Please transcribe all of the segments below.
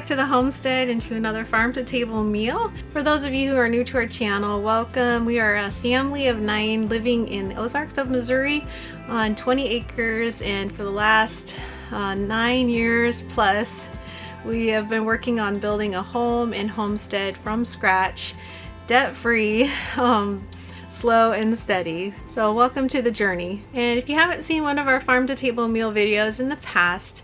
back to the homestead and to another farm to table meal. For those of you who are new to our channel, welcome. We are a family of 9 living in the Ozarks of Missouri on 20 acres, and for the last 9 years plus we have been working on building a home and homestead from scratch, debt-free, slow and steady. So welcome to the journey. And if you haven't seen one of our farm to table meal videos in the past,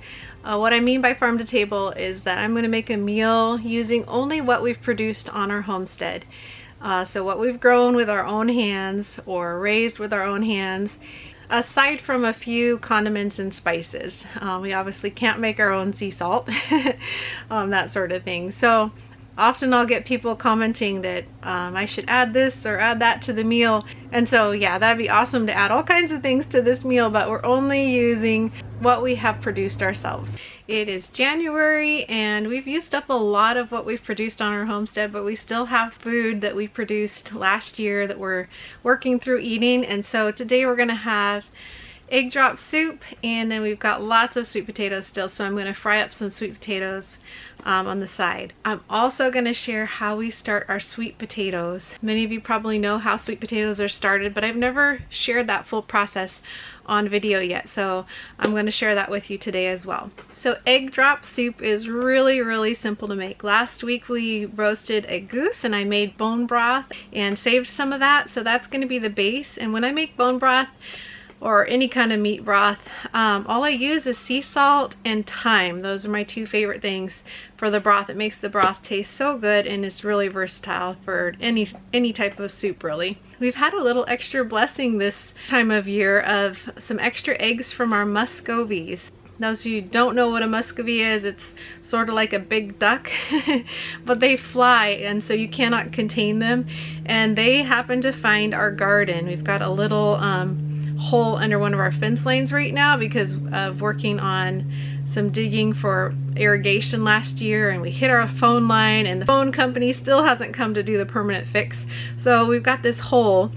what I mean by farm to table is that I'm going to make a meal using only what we've produced on our homestead. So what we've grown with our own hands or raised with our own hands, aside from a few condiments and spices. We obviously can't make our own sea salt, that sort of thing. So often I'll get people commenting that I should add this or add that to the meal. And so yeah, that'd be awesome to add all kinds of things to this meal, but we're only using what we have produced ourselves. It is January and we've used up a lot of what we've produced on our homestead, but we still have food that we produced last year that we're working through eating. And so today we're gonna have egg drop soup, and then we've got lots of sweet potatoes still, so I'm going to fry up some sweet potatoes on the side. I'm also going to share how we start our sweet potatoes. Many of you probably know how sweet potatoes are started, but I've never shared that full process on video yet, so I'm going to share that with you today as well. So egg drop soup is really simple to make. Last week we roasted a goose and I made bone broth and saved some of that, so that's going to be the base. And when I make bone broth or any kind of meat broth, all I use is sea salt and thyme. Those are my 2 favorite things for the broth. It makes the broth taste so good, and it's really versatile for any type of soup, really. We've had a little extra blessing this time of year of some extra eggs from our muscovies. Those of you who don't know what a muscovy is, it's sort of like a big duck, but they fly and so you cannot contain them. And they happen to find our garden. We've got a little hole under one of our fence lanes right now because of working on some digging for irrigation last year, and we hit our phone line and the phone company still hasn't come to do the permanent fix. So we've got this hole,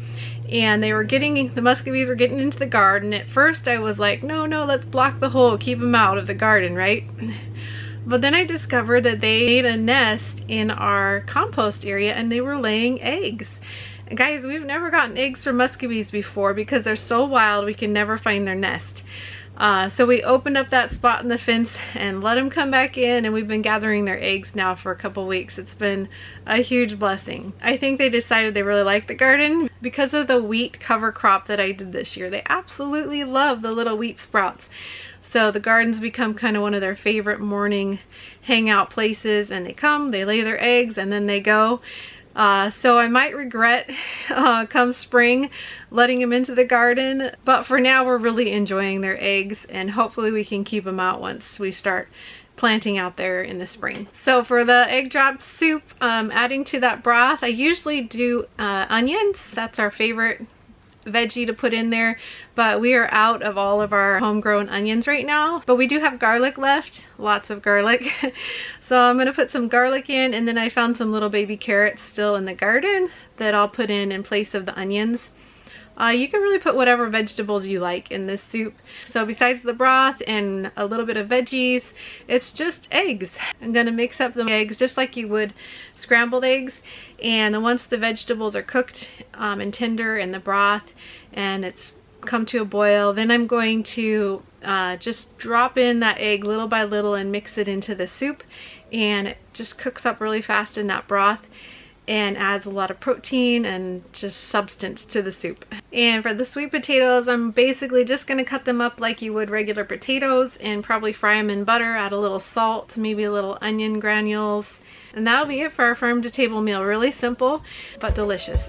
and the muscovies were getting into the garden. At first I was like, no, let's block the hole, keep them out of the garden, right? But then I discovered that they made a nest in our compost area and they were laying eggs. Guys, we've never gotten eggs from muscovies before because they're so wild we can never find their nest. So we opened up that spot in the fence and let them come back in, and we've been gathering their eggs now for a couple weeks. It's been a huge blessing. I think they decided they really like the garden because of the wheat cover crop that I did this year. They absolutely love the little wheat sprouts. So the garden's become kind of one of their favorite morning hangout places, and they come, they lay their eggs, and then they go. So I might regret come spring letting them into the garden, but for now we're really enjoying their eggs, and hopefully we can keep them out once we start planting out there in the spring. So for the egg drop soup, adding to that broth, I usually do onions. That's our favorite veggie to put in there, but we are out of all of our homegrown onions right now, but we do have garlic left, lots of garlic. So I'm gonna put some garlic in, and then I found some little baby carrots still in the garden that I'll put in place of the onions. You can really put whatever vegetables you like in this soup. So besides the broth and a little bit of veggies, it's just eggs. I'm gonna mix up the eggs just like you would scrambled eggs. And then once the vegetables are cooked and tender in the broth and it's come to a boil, then I'm going to just drop in that egg little by little and mix it into the soup. And it just cooks up really fast in that broth and adds a lot of protein and just substance to the soup. And for the sweet potatoes, I'm basically just gonna cut them up like you would regular potatoes and probably fry them in butter, add a little salt, maybe a little onion granules. And that'll be it for our farm to table meal. Really simple, but delicious.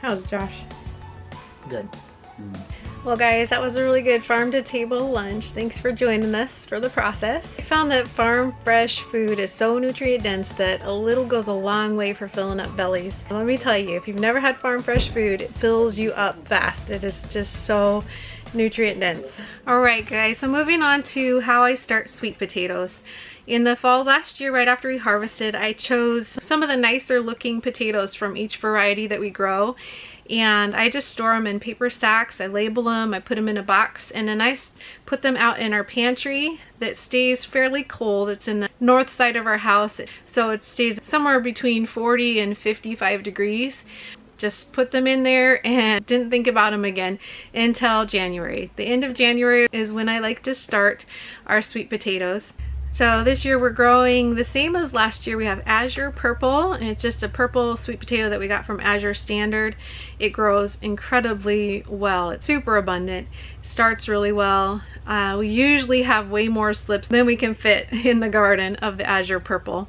How's Josh? Good. Well guys, that was a really good farm to table lunch. Thanks for joining us for the process. I found that farm fresh food is so nutrient dense that a little goes a long way for filling up bellies. Let me tell you, if you've never had farm fresh food, it fills you up fast. It is just so nutrient dense. Alright guys, so moving on to how I start sweet potatoes. In the fall last year, right after we harvested, I chose some of the nicer looking potatoes from each variety that we grow. And I just store them in paper sacks. I label them, I put them in a box, and then I put them out in our pantry that stays fairly cold. It's in the north side of our house, so it stays somewhere between 40 and 55 degrees. Just put them in there and didn't think about them again until January. The end of January is when I like to start our sweet potatoes. So this year we're growing the same as last year. We have Azure Purple, and it's just a purple sweet potato that we got from Azure Standard. It grows incredibly well. It's super abundant, starts really well. We usually have way more slips than we can fit in the garden of the Azure Purple.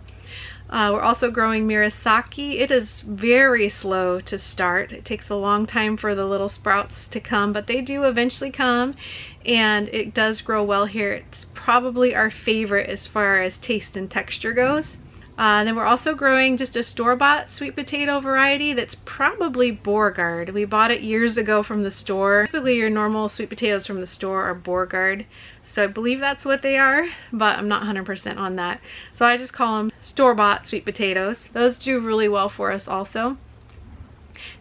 We're also growing Mirasaki. It is very slow to start. It takes a long time for the little sprouts to come, but they do eventually come, and it does grow well here. It's probably our favorite as far as taste and texture goes. Then we're also growing just a store-bought sweet potato variety that's probably Beauregard. We bought it years ago from the store. Typically your normal sweet potatoes from the store are Beauregard. So I believe that's what they are, but I'm not 100% on that. So I just call them store-bought sweet potatoes. Those do really well for us also.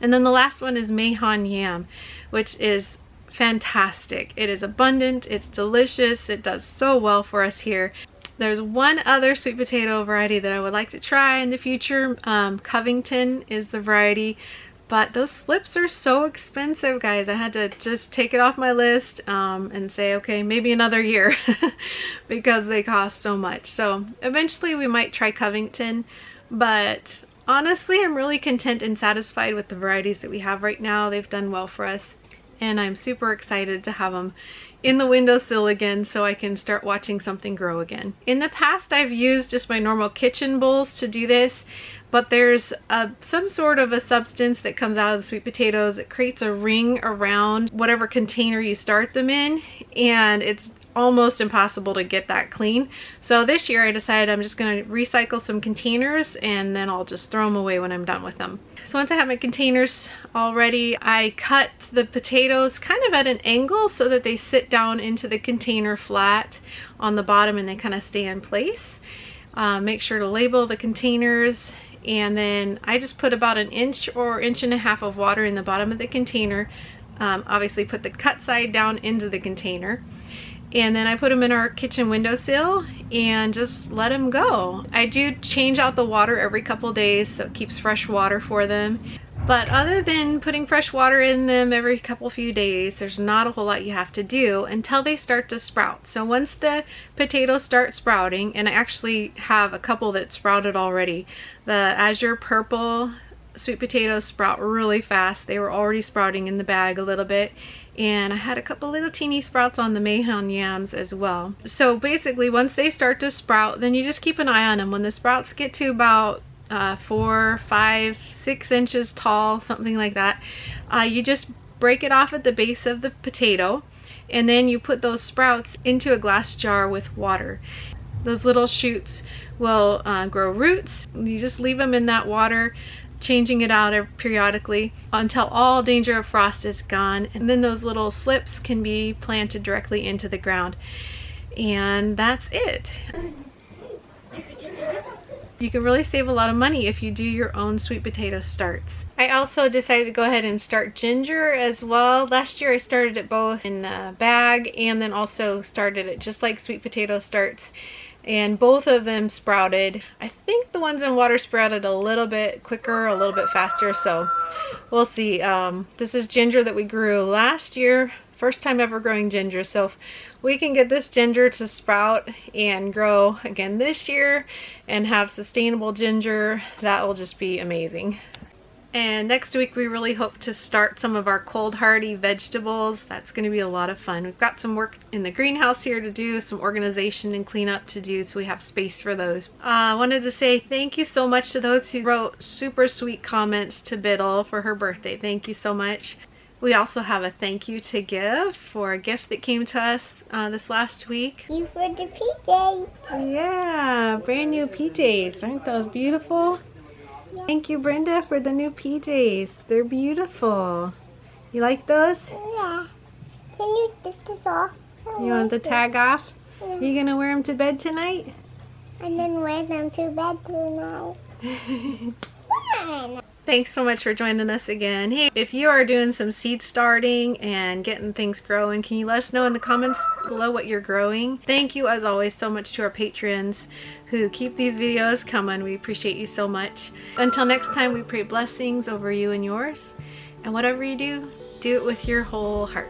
And then the last one is Mahon Yam, which is fantastic. It is abundant, it's delicious, it does so well for us here. There's one other sweet potato variety that I would like to try in the future. Covington is the variety, but those slips are so expensive, guys. I had to just take it off my list and say, okay, maybe another year because they cost so much. So eventually we might try Covington, but honestly, I'm really content and satisfied with the varieties that we have right now. They've done well for us, and I'm super excited to have them in the windowsill again so I can start watching something grow again. In the past, I've used just my normal kitchen bowls to do this, but there's some sort of a substance that comes out of the sweet potatoes that creates a ring around whatever container you start them in, and it's almost impossible to get that clean. So this year I decided I'm just going to recycle some containers, and then I'll just throw them away when I'm done with them. So once I have my containers all ready, I cut the potatoes kind of at an angle so that they sit down into the container flat on the bottom and they kind of stay in place. Make sure to label the containers, and then I just put about an inch or inch and a half of water in the bottom of the container. Obviously put the cut side down into the container. And then I put them in our kitchen windowsill and just let them go. I do change out the water every couple days so it keeps fresh water for them. But other than putting fresh water in them every few days, there's not a whole lot you have to do until they start to sprout. So once the potatoes start sprouting, and I actually have a couple that sprouted already, the Azure Purple sweet potatoes sprout really fast. They were already sprouting in the bag a little bit, and I had a couple little teeny sprouts on the Mahon Yams as well. So basically once they start to sprout, then you just keep an eye on them. When the sprouts get to about 4, 5, 6 inches tall, something like that, you just break it off at the base of the potato, and then you put those sprouts into a glass jar with water. Those little shoots will grow roots. You just leave them in that water, changing it out periodically until all danger of frost is gone, and then those little slips can be planted directly into the ground, and that's it. You can really save a lot of money if you do your own sweet potato starts. I also decided to go ahead and start ginger as well. Last year I started it both in a bag and then also started it just like sweet potato starts, and both of them sprouted. I think the ones in water sprouted a little bit quicker, a little bit faster, so we'll see. This is ginger that we grew last year, first time ever growing ginger, so if we can get this ginger to sprout and grow again this year and have sustainable ginger, that will just be amazing. And next week we really hope to start some of our cold hardy vegetables. That's going to be a lot of fun. We've got some work in the greenhouse here to do, some organization and cleanup to do, so we have space for those. I wanted to say thank you so much to those who wrote super sweet comments to Biddle for her birthday. Thank you so much. We also have a thank you to give for a gift that came to us this last week. You for the PJs. Yeah, brand new PJs. Aren't those beautiful? Yeah. Thank you, Brenda, for the new PJs. They're beautiful. You like those? Yeah. Can you take this off? You want the tag off? Are you going to wear them to bed tonight? And then wear them to bed tonight. Thanks so much for joining us again. Hey, if you are doing some seed starting and getting things growing, can you let us know in the comments below what you're growing? Thank you as always so much to our patrons who keep these videos coming. We appreciate you so much. Until next time, we pray blessings over you and yours. And whatever you do, do it with your whole heart.